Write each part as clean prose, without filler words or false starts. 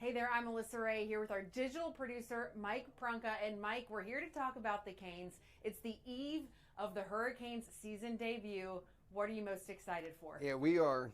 Hey there, I'm Alyssa Ray here with our digital producer, Mike Prunka. And Mike, we're here to talk about the Canes. It's the eve of the Hurricanes season debut. What are you most excited for? Yeah, we are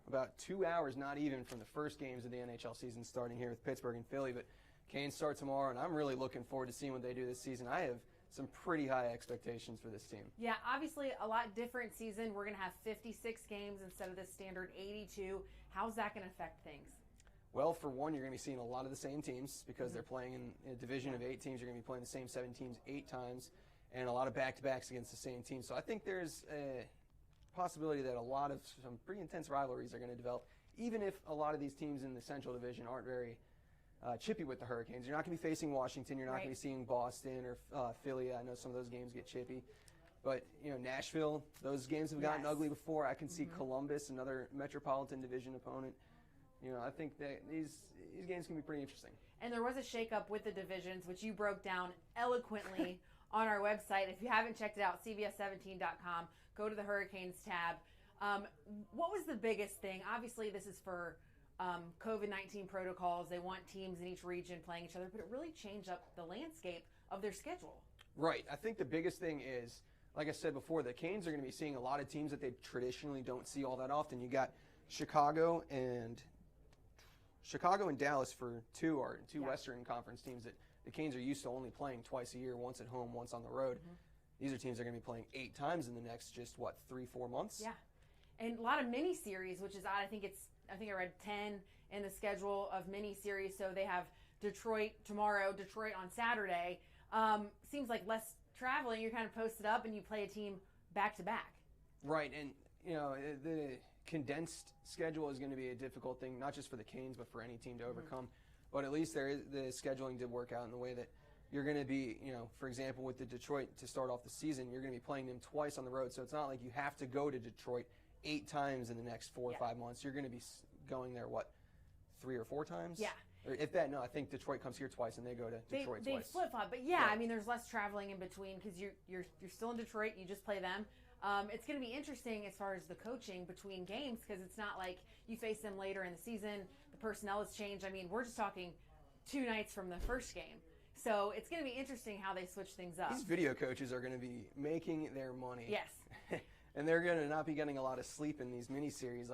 about 2 hours, not even, from the first games of the NHL season starting here with Pittsburgh and Philly. But Canes start tomorrow, and I'm really looking forward to seeing what they do this season. I have some pretty high expectations for this team. Yeah, obviously a lot different season. We're going to have 56 games instead of the standard 82. How's that going to affect things? Well, for one, you're going to be seeing a lot of the same teams because they're playing in a division of 8 teams. You're going to be playing the same 7 teams 8 times and a lot of back-to-backs against the same team. So I think there's a possibility that some pretty intense rivalries are going to develop, even if a lot of these teams in the Central Division aren't very chippy with the Hurricanes. You're not going to be facing Washington. You're not going to be seeing Boston or Philly. I know some of those games get chippy. But, Nashville, those games have gotten ugly before. I can see Columbus, another Metropolitan Division opponent. I think that these games can be pretty interesting. And there was a shakeup with the divisions, which you broke down eloquently on our website. If you haven't checked it out, cbs17.com, go to the Hurricanes tab. What was the biggest thing? Obviously, this is for COVID-19 protocols. They want teams in each region playing each other, but it really changed up the landscape of their schedule. Right. I think the biggest thing is, like I said before, the Canes are going to be seeing a lot of teams that they traditionally don't see all that often. You got Chicago and Dallas for two Western Conference teams that the Canes are used to only playing twice a year, once at home, once on the road. These are teams that are going to be playing 8 times in the next 3-4 months. Yeah, and a lot of mini series, which is odd. I think I read 10 in the schedule of mini series. So they have Detroit tomorrow, Detroit on Saturday. Seems like less traveling. You're kind of posted up and you play a team back to back. Right, and the condensed schedule is going to be a difficult thing, not just for the Canes, but for any team to overcome. But at least the scheduling did work out in the way that you're going to be, for example, with the Detroit to start off the season, you're going to be playing them twice on the road. So it's not like you have to go to Detroit 8 times in the next 4 or 5 months. You're going to be going there, 3 or 4 times? Yeah. Or if that, no, I think Detroit comes here twice and they go to Detroit twice. They flip-flop. But yeah, I mean, there's less traveling in between because you're still in Detroit. You just play them. It's going to be interesting as far as the coaching between games because it's not like you face them later in the season. The personnel has changed. I mean, we're just talking 2 nights from the first game. So it's going to be interesting how they switch things up. These video coaches are going to be making their money. Yes. And they're going to not be getting a lot of sleep in these mini-series.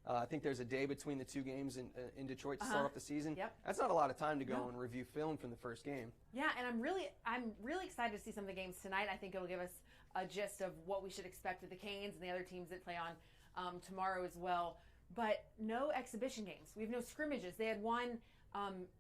I think there's a day between the 2 games in Detroit to start off the season. Yep. That's not a lot of time to go and review film from the first game. Yeah, and I'm really excited to see some of the games tonight. I think it'll give us a gist of what we should expect with the Canes and the other teams that play on tomorrow as well. But no exhibition games. We have no scrimmages. They had one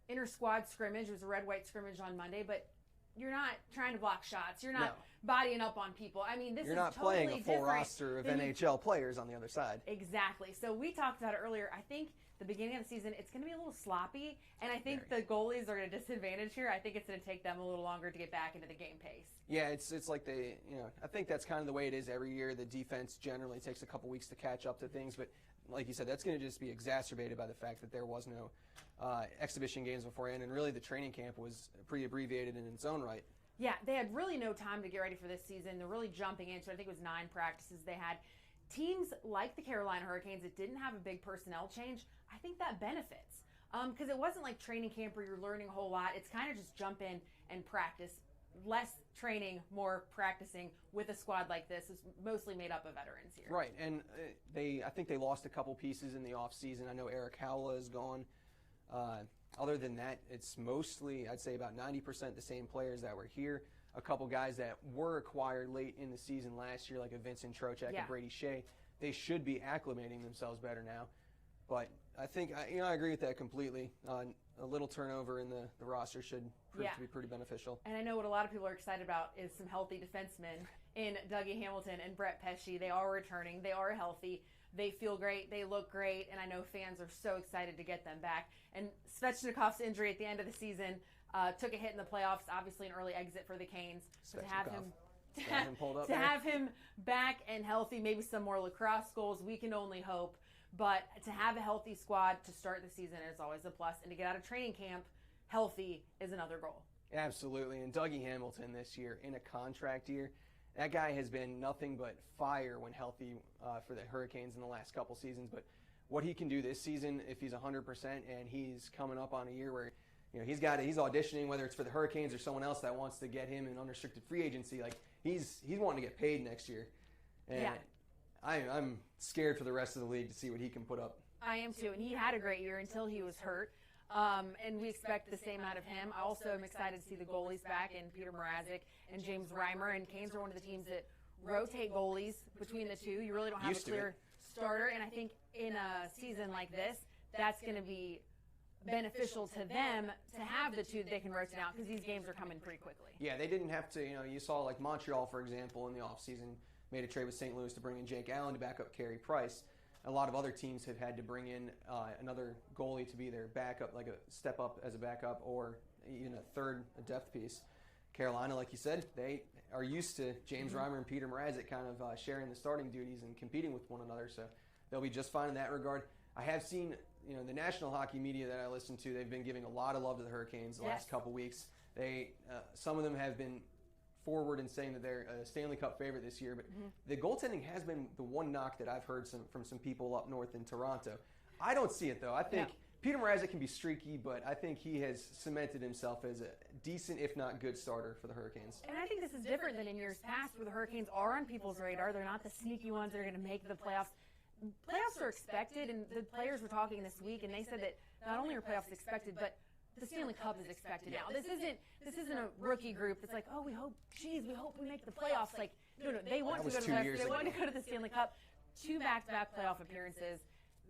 inter-squad scrimmage. It was a red-white scrimmage on Monday, but you're not trying to block shots. You're not bodying up on people. I mean, You're not totally playing a full roster of NHL players on the other side. Exactly. So we talked about it earlier. I think the beginning of the season, it's going to be a little sloppy, and I think the goalies are at a disadvantage here. I think it's going to take them a little longer to get back into the game pace. Yeah, it's like I think that's kind of the way it is every year. The defense generally takes a couple weeks to catch up to things, but like you said, that's going to just be exacerbated by the fact that there was no exhibition games beforehand, and really the training camp was pretty abbreviated in its own right. Yeah, they had really no time to get ready for this season. They're really jumping into it. I think it was 9 practices they had. Teams like the Carolina Hurricanes that didn't have a big personnel change, I think that benefits. Because it wasn't like training camp where you're learning a whole lot. It's kind of just jump in and practice. Less training, more practicing with a squad like this is mostly made up of veterans here. Right, and I think they lost a couple pieces in the offseason. I know Eric Howla is gone. Other than that, it's mostly, I'd say about 90% the same players that were here. A couple guys that were acquired late in the season last year, like a Vincent Trocheck and Brady Shea. They should be acclimating themselves better now. But I think, I agree with that completely. A little turnover in the roster should prove to be pretty beneficial. And I know what a lot of people are excited about is some healthy defensemen in Dougie Hamilton and Brett Pesce. They are returning. They are healthy. They feel great. They look great. And I know fans are so excited to get them back. And Svechnikov's injury at the end of the season took a hit in the playoffs, obviously an early exit for the Canes. So to have him back and healthy, maybe some more lacrosse goals, we can only hope. But to have a healthy squad to start the season is always a plus. And to get out of training camp healthy is another goal. Absolutely. And Dougie Hamilton this year in a contract year, that guy has been nothing but fire when healthy for the Hurricanes in the last couple seasons. But what he can do this season if he's 100% and he's coming up on a year where he's auditioning, whether it's for the Hurricanes or someone else that wants to get him in unrestricted free agency. Like he's wanting to get paid next year, and I'm scared for the rest of the league to see what he can put up. I am too, and he had a great year until he was hurt. And we expect the same out of him. I also am excited to see the goalies back in Peter Mrazek and James Reimer. And Canes are one of the teams that rotate goalies between the two. You really don't have a clear starter. And I think in a season like this, that's going to be beneficial to them to have the two that they can rotate out because these games are coming pretty quickly. Yeah, they didn't have to, you saw like Montreal, for example, in the offseason made a trade with St. Louis to bring in Jake Allen to back up Carey Price. A lot of other teams have had to bring in another goalie to be their backup, like a step up as a backup or even a depth piece. Carolina, like you said, they are used to James Reimer and Peter Mrazek kind of sharing the starting duties and competing with one another, so they'll be just fine in that regard. I have seen, the national hockey media that I listen to, they've been giving a lot of love to the Hurricanes the last couple weeks. Some of them have been forward in saying that they're a Stanley Cup favorite this year, but the goaltending has been the one knock that I've heard from some people up north in Toronto. I don't see it, though. I think Peter Mrazek can be streaky, but I think he has cemented himself as a decent, if not good, starter for the Hurricanes. And I think this is different than in years past where the Hurricanes are on people's radar. They're not the sneaky ones that are going to make the playoffs. Playoffs are expected, and the players were talking this week, and they said that not only are playoffs expected, but the Stanley Cup is expected now. This isn't a rookie group that's like, we hope we make the playoffs. Like, no, they want to go to the playoffs. They want to go to the Stanley Cup. 2 back-to-back playoff appearances.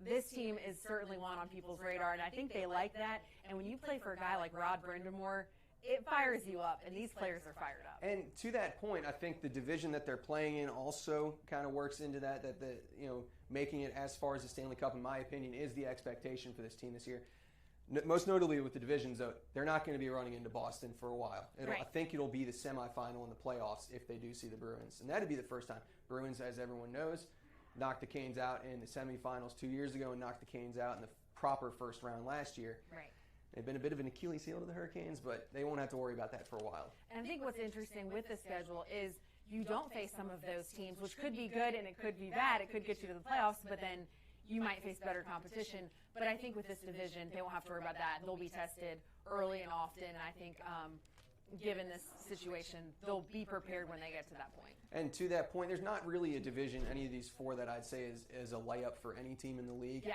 This team is certainly one on people's radar, and I think they like that. And when you play for a guy like Rod Brindamore, it fires you up, and these players are fired up. And to that point, I think the division that they're playing in also kind of works into that making it as far as the Stanley Cup, in my opinion, is the expectation for this team this year. Most notably with the divisions, though, they're not going to be running into Boston for a while. I think it'll be the semifinal in the playoffs if they do see the Bruins. And that'd be the first time. Bruins, as everyone knows, knocked the Canes out in the semifinals 2 years ago and knocked the Canes out in the proper first round last year. Right. They've been a bit of an Achilles heel to the Hurricanes, but they won't have to worry about that for a while. And I think what's interesting with the schedule is you don't face some of those teams, which could be good and it could be bad. It could get you to the playoffs, but then you might face better competition. But I think with this division, they won't have to worry about that. They'll be tested early and often. And I think given this situation, they'll be prepared when they get to that point. And to that point, there's not really a division, any of these 4 that I'd say is a layup for any team in the league. Yeah.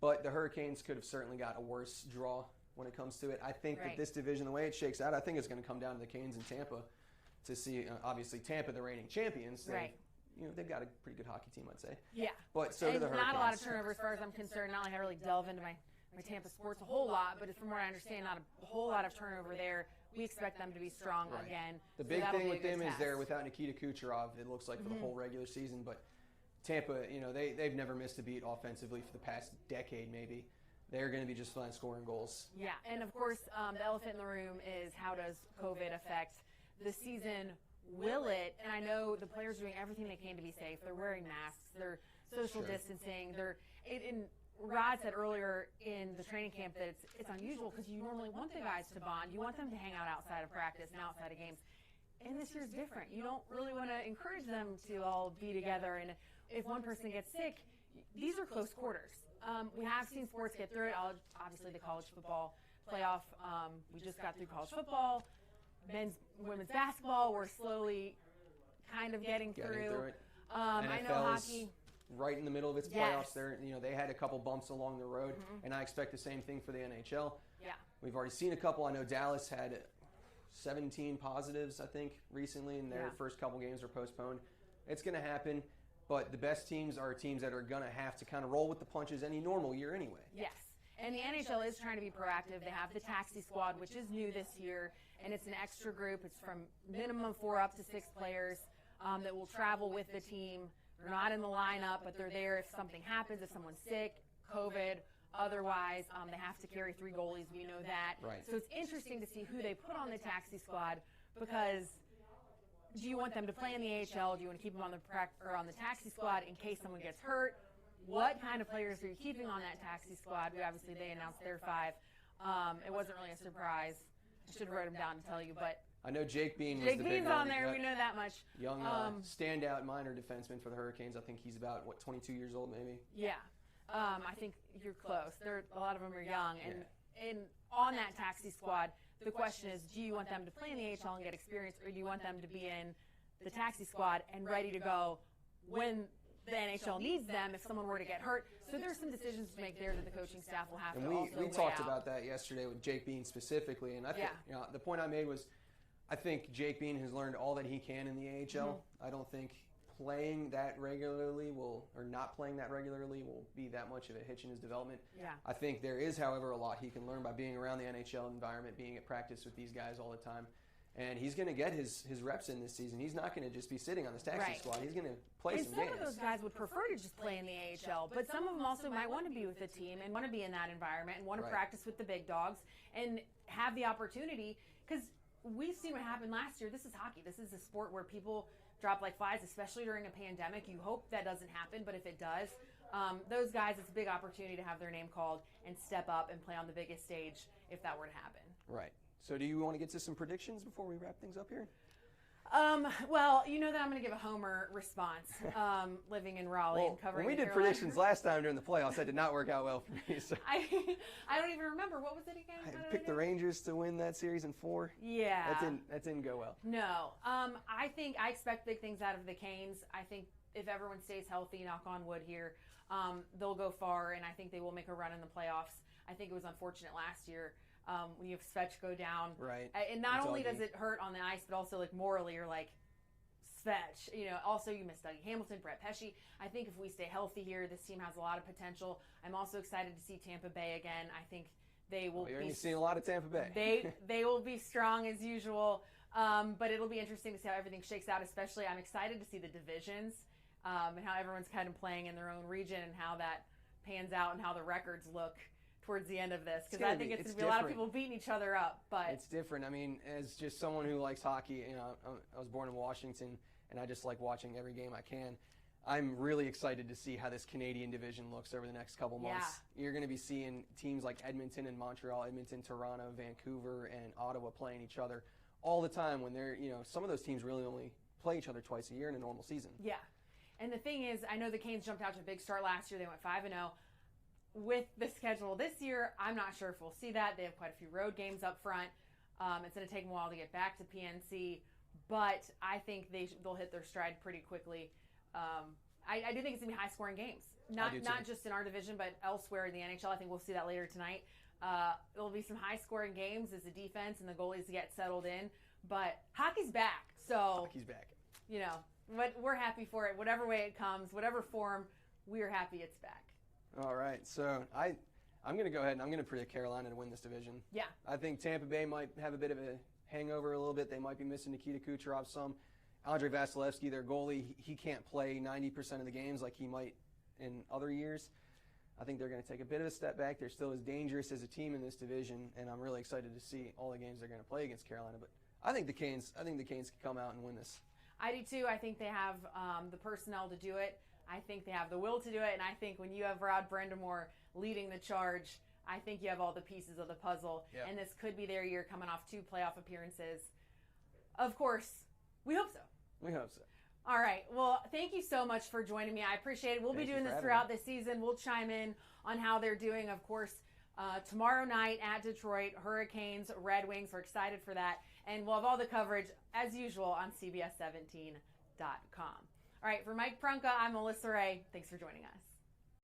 But the Hurricanes could have certainly got a worse draw when it comes to it. I think that this division, the way it shakes out, I think it's going to come down to the Canes and Tampa to see, obviously, Tampa, the reigning champions. They've got a pretty good hockey team, I'd say. Yeah. But so do the Hurricanes. Not a lot of turnover as far as I'm concerned. Not like I really delve into my Tampa sports a whole lot, but from what I understand, not a whole lot of turnover there. We expect them to be strong again. The big thing with them is they're without Nikita Kucherov, it looks like, for the whole regular season. But Tampa, they've never missed a beat offensively for the past decade, maybe. They're going to be just fine scoring goals. Yeah, and of course, the elephant in the room is how does COVID affect the season? Will it? And I know the players are doing everything they can to be safe. They're wearing masks. They're social distancing. Rod said earlier in the training camp that it's unusual because you normally want the guys to bond. You want them to hang out outside of practice and outside of games. And this year's different. You don't really want to encourage them to all be together. And if one person gets sick, these are close quarters. We have seen sports get through it. Obviously, the college football playoff. We just got through college football. Women's basketball, we're slowly kind of getting through it. I know hockey. Right in the middle of its playoffs. They had a couple bumps along the road, and I expect the same thing for the NHL. Yeah. We've already seen a couple. I know Dallas had 17 positives, I think, recently, and their first couple games were postponed. It's going to happen, but the best teams are teams that are going to have to kind of roll with the punches any normal year anyway. Yes. And the NHL is trying to be proactive. They have the taxi squad, which is new this year, and it's an extra group. It's from minimum 4 up to 6 players that will travel with the team. They're not in the lineup, but they're there if something happens, if someone's sick, COVID. Otherwise, they have to carry 3 goalies. We know that. Right. So it's interesting to see who they put on the taxi squad because do you want them to play in the AHL? Do you want to keep them on the taxi squad in case someone gets hurt? What kind of players are you keeping on that taxi squad? They announced their 5. It wasn't really a surprise. I should have wrote them down to tell you, but I know Jake Bean was Jake the big Bean's one. on there. We know that much. Young standout minor defenseman for the Hurricanes. I think he's about 22 years old, maybe. Yeah, I think you're close. A lot of them are young, and on that taxi squad, the question is, do you want them to play in the AHL and get experience, or do you want them to be in the taxi squad and ready to go when the NHL needs them if someone were to get hurt? So there's some decisions to make there that the coaching staff will have to also we weigh talked out. about that yesterday with Jake Bean specifically, and I think the point I made was I think Jake Bean has learned all that he can in the AHL. I don't think playing that regularly or not playing that regularly will be that much of a hitch in his development. Yeah. I think there is, however, a lot he can learn by being around the NHL environment, being at practice with these guys all the time. And he's going to get his reps in this season. He's not going to just be sitting on this taxi squad. He's going to play some games. Some of those guys would prefer to just play in the AHL, but some of them also might want to be with the team and want to be in that environment and want to practice with the big dogs and have the opportunity. Because we've seen what happened last year. This is hockey. This is a sport where people drop like flies, especially during a pandemic. You hope that doesn't happen, but if it does, those guys, it's a big opportunity to have their name called and step up and play on the biggest stage if that were to happen. Right. So do you want to get to some predictions before we wrap things up here? Well, you know that I'm going to give a homer response, living in Raleigh and covering when we did Carolina. predictions last time during the playoffs, that did not work out well for me. So. I don't even remember. What was it again? I picked the Rangers to win that series in 4. Yeah. That didn't go well. No. I expect big things out of the Canes. I think if everyone stays healthy, knock on wood here, they'll go far, and I think they will make a run in the playoffs. I think it was unfortunate last year. When you have Svetch go down. Right. And not only does it hurt on the ice, but also like morally you're like, Svetch. Also you miss Dougie Hamilton, Brett Pesce. I think if we stay healthy here, this team has a lot of potential. I'm also excited to see Tampa Bay again. I think they will You're seeing a lot of Tampa Bay. They will be strong as usual. But it'll be interesting to see how everything shakes out, especially I'm excited to see the divisions and how everyone's kind of playing in their own region and how that pans out and how the records look towards the end of this, because I think it's going to be a lot of people beating each other up. But it's different. I mean, as just someone who likes hockey, I was born in Washington, and I just like watching every game I can. I'm really excited to see how this Canadian division looks over the next couple months. Yeah. You're going to be seeing teams like Edmonton and Montreal, Edmonton, Toronto, Vancouver, and Ottawa playing each other all the time when they're, some of those teams really only play each other twice a year in a normal season. Yeah. And the thing is, I know the Canes jumped out to a big start last year. They went 5-0. With the schedule this year, I'm not sure if we'll see that. They have quite a few road games up front. It's going to take them a while to get back to PNC, but I think they'll hit their stride pretty quickly. I do think it's going to be high-scoring games, not just in our division, but elsewhere in the NHL. I think we'll see that later tonight. There'll be some high-scoring games as the defense and the goalies get settled in, but hockey's back. So hockey's back. We're happy for it. Whatever way it comes, whatever form, we're happy it's back. All right, so I'm going to go ahead and I'm going to predict Carolina to win this division. Yeah. I think Tampa Bay might have a bit of a hangover a little bit. They might be missing Nikita Kucherov some. Andrei Vasilevsky, their goalie, he can't play 90% of the games like he might in other years. I think they're going to take a bit of a step back. They're still as dangerous as a team in this division, and I'm really excited to see all the games they're going to play against Carolina. But I think the Canes can come out and win this. I do too. I think they have the personnel to do it. I think they have the will to do it, and I think when you have Rod Brind'Amour leading the charge, I think you have all the pieces of the puzzle, and this could be their year coming off 2 playoff appearances. Of course, we hope so. We hope so. All right. Well, thank you so much for joining me. I appreciate it. We'll be doing this throughout the season. We'll chime in on how they're doing. Of course, tomorrow night at Detroit, Hurricanes, Red Wings. We're excited for that. And we'll have all the coverage, as usual, on CBS17.com. All right, for Mike Prunka, I'm Alyssa Ray. Thanks for joining us.